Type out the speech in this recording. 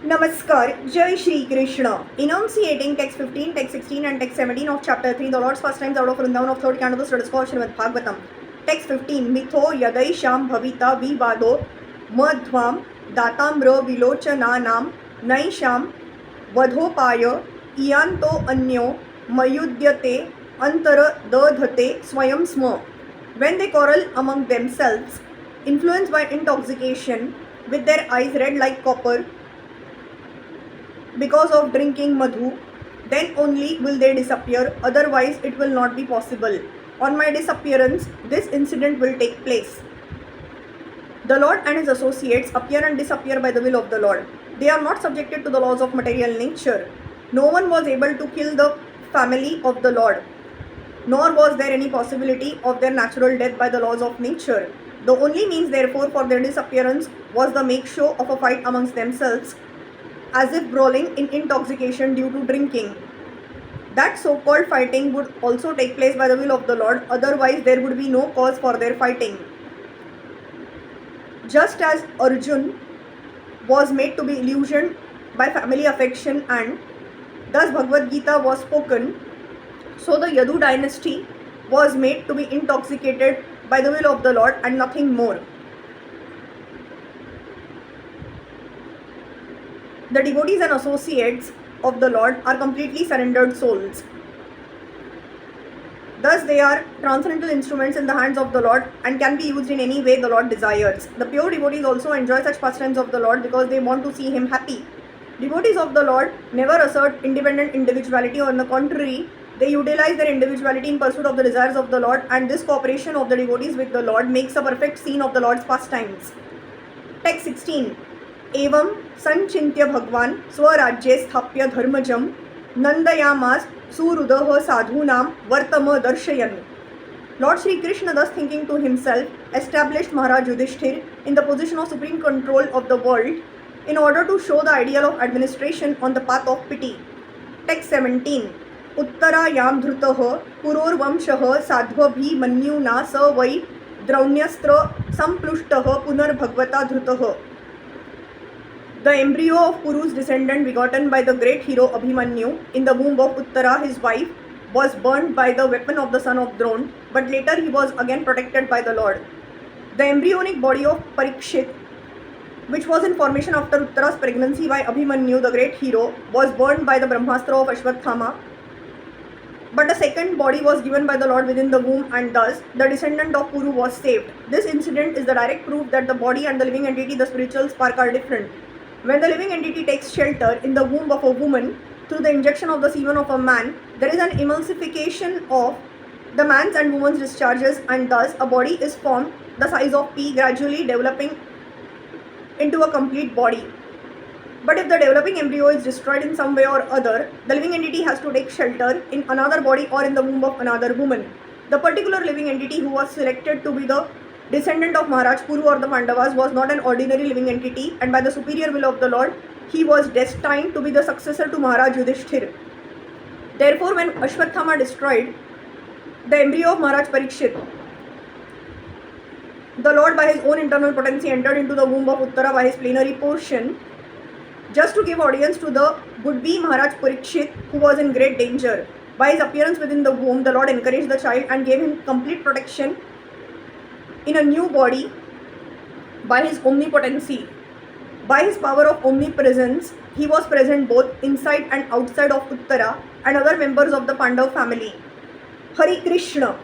Namaskar, Jai Shri Krishna. Enunciating text 15, text 16 and text 17 of chapter 3, the Lord's first times out of Vrindavan of third canto, the status quo Srimad Bhagavatam. Text 15, Mitho Yadai Sham Bhavita Vivado Madhvam Datamra Vilochana Naisham Vadhopaya Iyanto Anyo Mayudyate Antara Dadhate Swayam Sma. When they quarrel among themselves, influenced by intoxication, with their eyes red like copper, because of drinking madhu, then only will they disappear, otherwise it will not be possible. On my disappearance, this incident will take place. The Lord and his associates appear and disappear by the will of the Lord. They are not subjected to the laws of material nature. No one was able to kill the family of the Lord, nor was there any possibility of their natural death by the laws of nature. The only means, therefore, for their disappearance was the make show of a fight amongst themselves, as if brawling in intoxication due to drinking. That so-called fighting would also take place by the will of the Lord, otherwise there would be no cause for their fighting. Just as Arjun was made to be illusioned by family affection and thus Bhagavad Gita was spoken, so the Yadu dynasty was made to be intoxicated by the will of the Lord and nothing more. The devotees and associates of the Lord are completely surrendered souls. Thus they are transcendental instruments in the hands of the Lord and can be used in any way the Lord desires. The pure devotees also enjoy such pastimes of the Lord because they want to see him happy. Devotees of the Lord never assert independent individuality, or on the contrary, they utilize their individuality in pursuit of the desires of the Lord, and this cooperation of the devotees with the Lord makes a perfect scene of the Lord's pastimes. Text 16. एवं संचिन्त्य भगवान स्वराज्ये स्थाप्य धर्मजं नंदयामास सुहृदः साधूनां वर्तम दर्शयन्. Lord Shri Krishna, thus thinking to himself, established Maharaj Yudhishthir in the position of supreme control of the world in order to show the ideal of administration on the path of pity. Text 17. उत्तरायां धृतः पुरोर्वंशः साध्वभिमन्युना स वै द्रौण्यस्त्र संप्लुष्टः पुनर्भगवता धृतः. The embryo of Puru's descendant, begotten by the great hero Abhimanyu in the womb of Uttara, his wife, was burned by the weapon of the son of Dron, but later he was again protected by the Lord. The embryonic body of Parikshit, which was in formation after Uttara's pregnancy by Abhimanyu, the great hero, was burned by the Brahmastra of Ashwathama, but a second body was given by the Lord within the womb, and thus the descendant of Puru was saved. This incident is the direct proof that the body and the living entity, the spiritual spark, are different. When the living entity takes shelter in the womb of a woman through the injection of the semen of a man, there is an emulsification of the man's and woman's discharges, and thus a body is formed the size of pea, gradually developing into a complete body. But if the developing embryo is destroyed in some way or other, the living entity has to take shelter in another body or in the womb of another woman. The particular living entity who was selected to be the descendant of Maharaj Puru or the Pandavas was not an ordinary living entity, and by the superior will of the Lord, he was destined to be the successor to Maharaj Yudhishthir. Therefore, when Ashwathama destroyed the embryo of Maharaj Parikshit, the Lord by his own internal potency entered into the womb of Uttara by his plenary portion, just to give audience to the would-be Maharaj Parikshit, who was in great danger. By his appearance within the womb, the Lord encouraged the child and gave him complete protection in a new body by his omnipotency. By his power of omnipresence, he was present both inside and outside of Uttara and other members of the Pandav family. Hari Krishna.